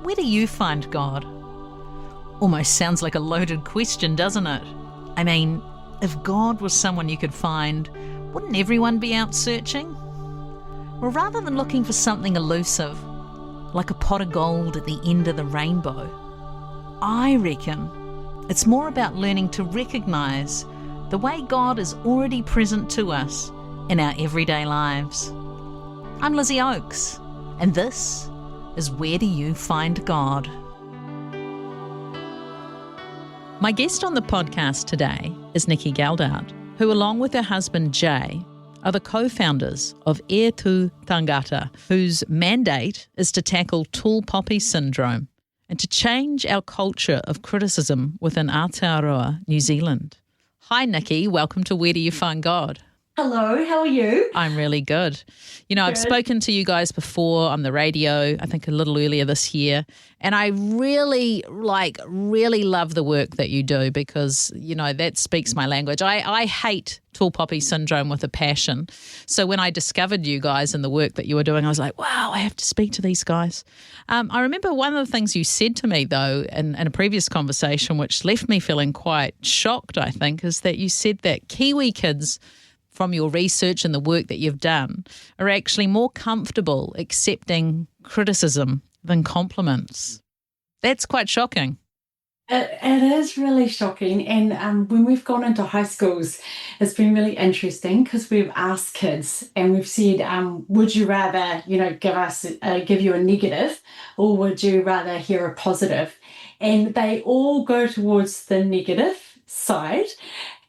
Where do you find God? Almost sounds like a loaded question, doesn't it? I mean, if God was someone you could find, wouldn't everyone be out searching? Well, rather than looking for something elusive, like a pot of gold at the end of the rainbow, I reckon it's more about learning to recognise the way God is already present to us in our everyday lives. I'm Lizzie Oakes, and this is Where Do You Find God? My guest on the podcast today is Nicky Geldard, who along with her husband Jay are the co-founders of E Tu Tangata, whose mandate is to tackle tall poppy syndrome and to change our culture of criticism within Aotearoa, New Zealand. Hi Nicky, welcome to Where Do You Find God? Hello, how are you? I'm really good. You know, I've spoken to you guys before on the radio, I think a little earlier this year, and I really love the work that you do because, you know, that speaks my language. I hate tall poppy syndrome with a passion. So when I discovered you guys and the work that you were doing, I was like, wow, I have to speak to these guys. I remember one of the things you said to me, though, in a previous conversation, which left me feeling quite shocked, I think, is that you said that Kiwi kids, from your research and the work that you've done, are actually more comfortable accepting criticism than compliments. That's quite shocking. It is really shocking. And when we've gone into high schools, it's been really interesting because we've asked kids and we've said, would you rather, give you a negative, or would you rather hear a positive? And they all go towards the negative side.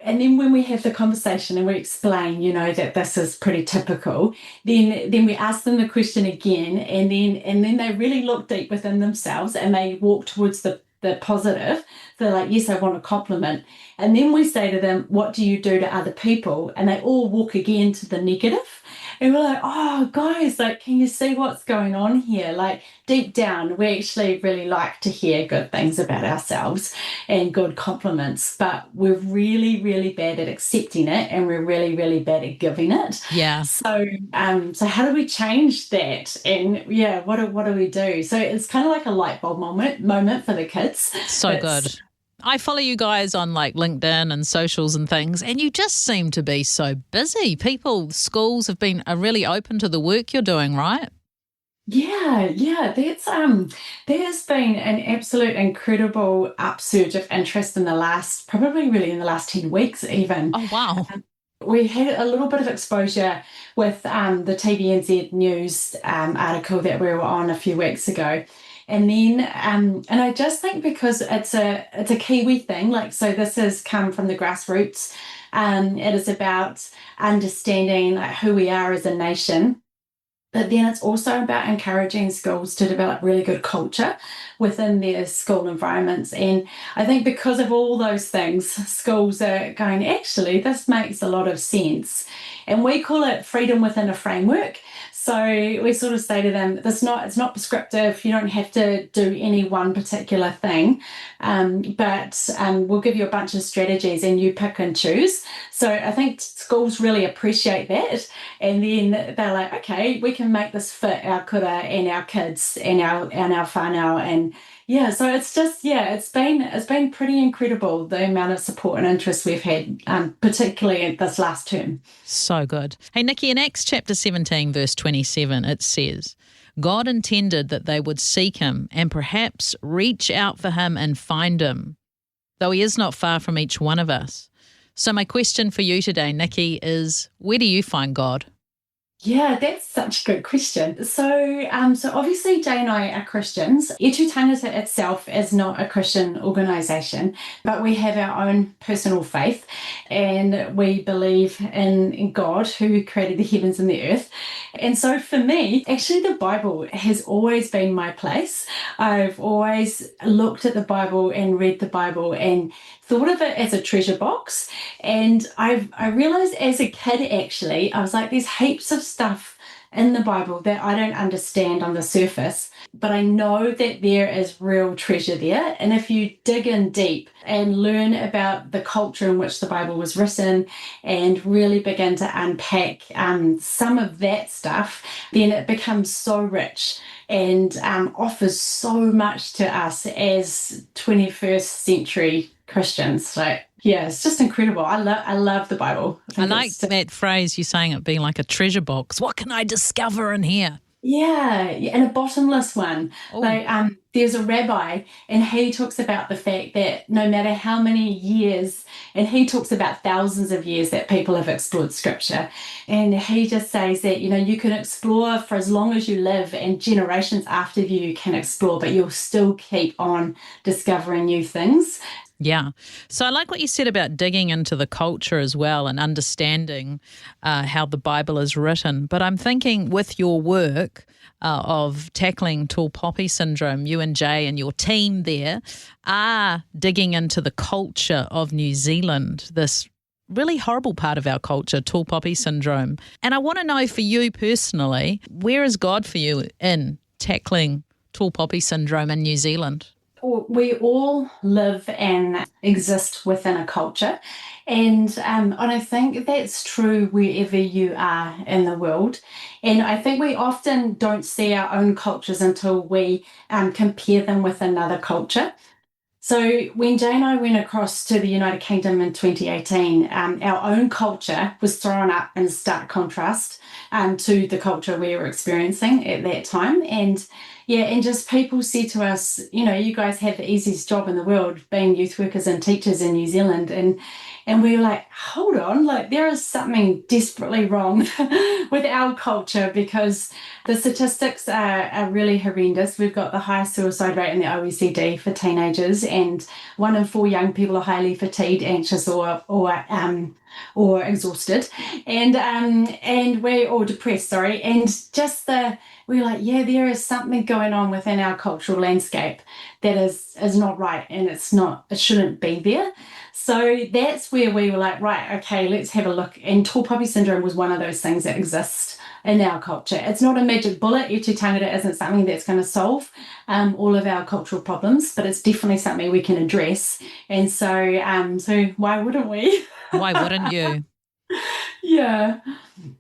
And then when we have the conversation and we explain, that this is pretty typical, then we ask them the question again, and then they really look deep within themselves and they walk towards the positive. They're like, yes, I want a compliment. And then we say to them, what do you do to other people? And they all walk again to the negative. And we're like, oh, guys, can you see what's going on here? Deep down, we actually really like to hear good things about ourselves and good compliments, but we're really, really bad at accepting it, and we're really, really bad at giving it. Yeah. So how do we change that? And what do we do? So it's kind of like a light bulb moment for the kids. So good. I follow you guys on LinkedIn and socials and things, and you just seem to be so busy. Schools are really open to the work you're doing, right? Yeah, that's there's been an absolute incredible upsurge of interest in the last 10 weeks even. Oh wow. We had a little bit of exposure with the TVNZ News article that we were on a few weeks ago. And then, and I just think because it's a Kiwi thing, so this has come from the grassroots. It is about understanding who we are as a nation. But then it's also about encouraging schools to develop really good culture within their school environments. And I think because of all those things, schools are going, actually, this makes a lot of sense. And we call it freedom within a framework. So we sort of say to them, it's not prescriptive. You don't have to do any one particular thing, but we'll give you a bunch of strategies and you pick and choose. So I think schools really appreciate that. And then they're like, okay, we can make this fit our kura and our kids and our whānau. And so it's just, it's been pretty incredible, the amount of support and interest we've had, particularly this last term. So good. Hey, Nicky, in Acts chapter 17, verse 27, it says, God intended that they would seek him and perhaps reach out for him and find him, though he is not far from each one of us. So my question for you today, Nicky, is where do you find God? Yeah, that's such a good question. So obviously Jay and I are Christians. E Tu Tangata itself is not a Christian organisation, but we have our own personal faith, and we believe in God who created the heavens and the earth. And so for me, actually the Bible has always been my place. I've always looked at the Bible and read the Bible and thought of it as a treasure box. And I realised as a kid, actually, I was like, there's heaps of stuff in the Bible that I don't understand on the surface, but I know that there is real treasure there. And if you dig in deep and learn about the culture in which the Bible was written and really begin to unpack some of that stuff, then it becomes so rich and offers so much to us as 21st century Christians. So yeah, it's just incredible. I love the Bible. I like that phrase, you saying it being like a treasure box. What can I discover in here? Yeah, and a bottomless one. Oh. Like there's a rabbi, and he talks about the fact that no matter how many years, and he talks about thousands of years that people have explored scripture, and he just says that, you can explore for as long as you live, and generations after you can explore, but you'll still keep on discovering new things. Yeah. So I like what you said about digging into the culture as well and understanding how the Bible is written. But I'm thinking with your work of tackling tall poppy syndrome, you and Jay and your team there are digging into the culture of New Zealand, this really horrible part of our culture, tall poppy syndrome. And I want to know for you personally, where is God for you in tackling tall poppy syndrome in New Zealand? We all live and exist within a culture, and I think that's true wherever you are in the world. And I think we often don't see our own cultures until we compare them with another culture. So when Jay and I went across to the United Kingdom in 2018, our own culture was thrown up in stark contrast to the culture we were experiencing at that time. And yeah, and just people said to us, you guys have the easiest job in the world being youth workers and teachers in New Zealand. And we were like, hold on, like there is something desperately wrong with our culture, because the statistics are really horrendous. We've got the highest suicide rate in the OECD for teenagers, and 1 in 4 young people are highly fatigued, anxious, or exhausted, and we're all depressed. Sorry, and just we're like, yeah, there is something going on within our cultural landscape that is not right, and it shouldn't be there. So that's where we were like, right, okay, let's have a look. And tall poppy syndrome was one of those things that exist in our culture. It's not a magic bullet. E Te Tangata isn't something that's going to solve all of our cultural problems, but it's definitely something we can address. And so why wouldn't we? Why wouldn't you? Yeah.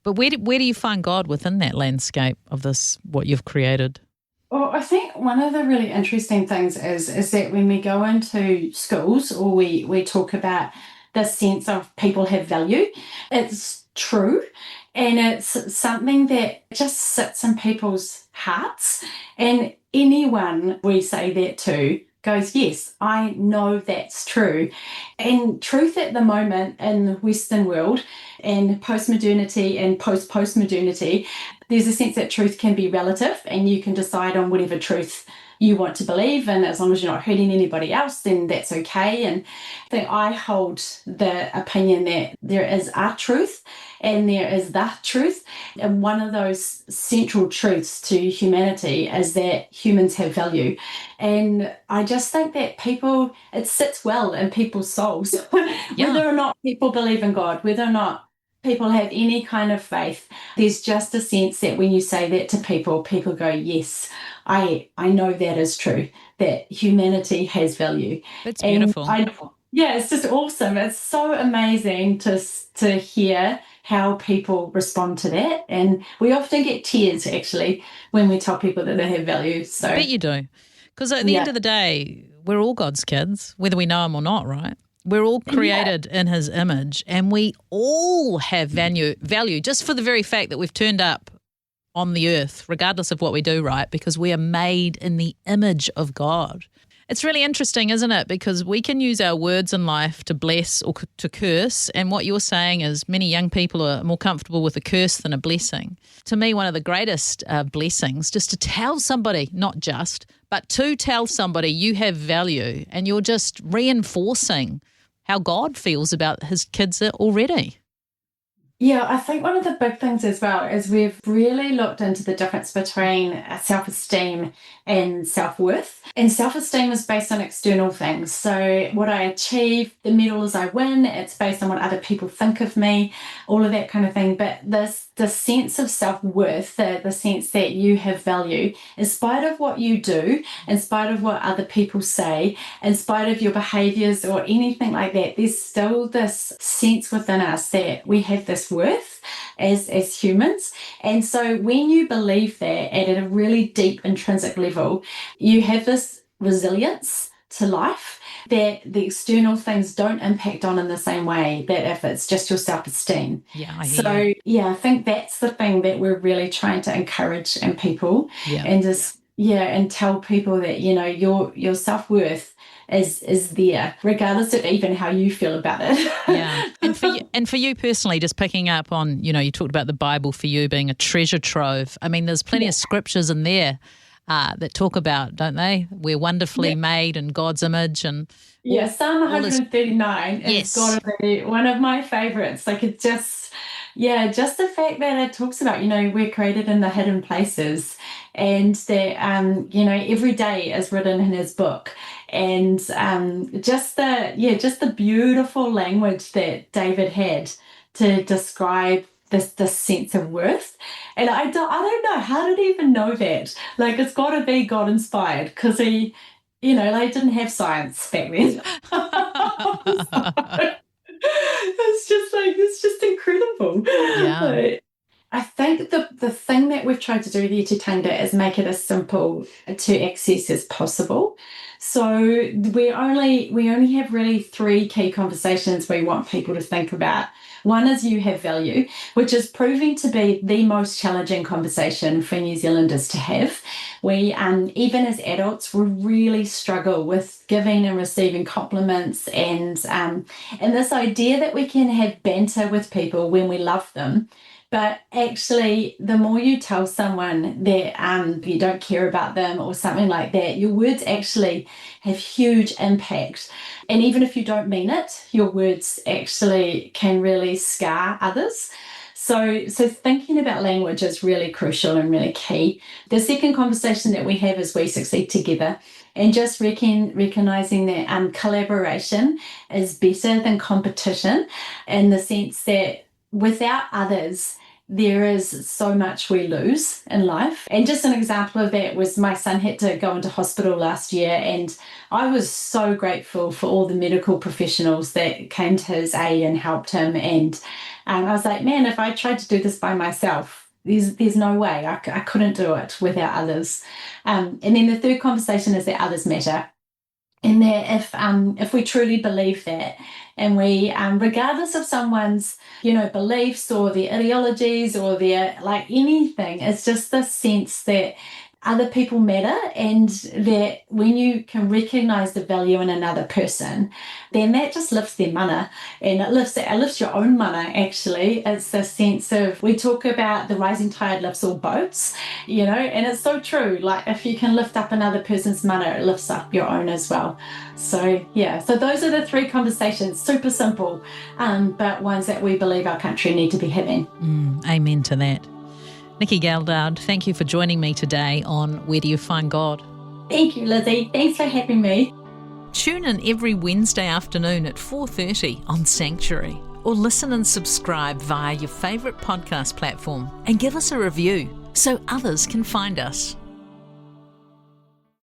But where do you find God within that landscape of this, what you've created? Well, I think one of the really interesting things is that when we go into schools, or we talk about the sense of people have value, it's true. And it's something that just sits in people's hearts. And anyone we say that to goes, yes, I know that's true. And truth at the moment in the Western world and post-modernity and post-postmodernity, there's a sense that truth can be relative, and you can decide on whatever truth you want to believe, and as long as you're not hurting anybody else, then that's okay. And I think I hold the opinion that there is a truth and there is the truth, and one of those central truths to humanity is that humans have value. And I just think that it sits well in people's souls. Yeah. Whether or not people believe in God, whether or not people have any kind of faith, there's just a sense that when you say that to people go, yes, I know that is true, that humanity has value. That's beautiful. Yeah, it's just awesome. It's so amazing to hear how people respond to that. And we often get tears, actually, when we tell people that they have value. So I bet you do. Because at the end of the day, we're all God's kids, whether we know him or not, right? We're all created in his image, and we all have value just for the very fact that we've turned up on the earth, regardless of what we do, right? Because we are made in the image of God. It's really interesting, isn't it? Because we can use our words in life to bless or to curse. And what you're saying is many young people are more comfortable with a curse than a blessing. To me, one of the greatest blessings, just to tell somebody, not just, but to tell somebody you have value, and you're just reinforcing how God feels about his kids already. Yeah, I think one of the big things as well is we've really looked into the difference between self-esteem and self-worth. And self-esteem is based on external things. So what I achieve, the medals I win, it's based on what other people think of me, all of that kind of thing. But this the sense of self-worth, the sense that you have value, in spite of what you do, in spite of what other people say, in spite of your behaviors or anything like that, there's still this sense within us that we have this worth as humans. And so when you believe that at a really deep intrinsic level, you have this resilience to life that the external things don't impact on in the same way that if it's just your self-esteem. Yeah, I hear you. Yeah, I think that's the thing that we're really trying to encourage in people, and just and tell people that, you know, your self-worth is there, regardless of even how you feel about it. Yeah. And for you personally, just picking up on, you know, you talked about the Bible for you being a treasure trove. I mean, there's plenty of scriptures in there that talk about, don't they? We're wonderfully made in God's image. And Psalm 139 is got to be one of my favorites. Like, it just the fact that it talks about, you know, we're created in the hidden places, and that you know, every day is written in his book, and just the beautiful language that David had to describe this sense of worth. And I don't know, how did he even know that? Like, it's got to be God inspired, because he, you know, they didn't have science back then. It's just incredible. Yeah. I think the thing that we've tried to do there to Tanda is make it as simple to access as possible. So we only have really 3 key conversations we want people to think about. One is you have value, which is proving to be the most challenging conversation for New Zealanders to have. We, even as adults, we really struggle with giving and receiving compliments, and this idea that we can have banter with people when we love them. But actually, the more you tell someone that you don't care about them or something like that, your words actually have huge impact. And even if you don't mean it, your words actually can really scar others. So thinking about language is really crucial and really key. The second conversation that we have is we succeed together, and just recognizing that collaboration is better than competition, in the sense that without others, there is so much we lose in life. And just an example of that was my son had to go into hospital last year, and I was so grateful for all the medical professionals that came to his aid and helped him. And I was like, man, if I tried to do this by myself, there's no way. I couldn't do it without others. And then the third conversation is that others matter. And that if we truly believe that, and we, regardless of someone's, you know, beliefs or their ideologies or their, like, anything, it's just the sense that other people matter, and that when you can recognize the value in another person, then that just lifts their mana, and it lifts your own mana. Actually, it's the sense of, we talk about the rising tide lifts all boats, you know, and it's so true. Like, if you can lift up another person's mana, it lifts up your own as well. So those are the 3 conversations, super simple, but ones that we believe our country need to be having. Amen to that. Nicky Geldard, thank you for joining me today on Where Do You Find God? Thank you, Lizzie. Thanks for having me. Tune in every Wednesday afternoon at 4:30 on Sanctuary, or listen and subscribe via your favourite podcast platform, and give us a review so others can find us.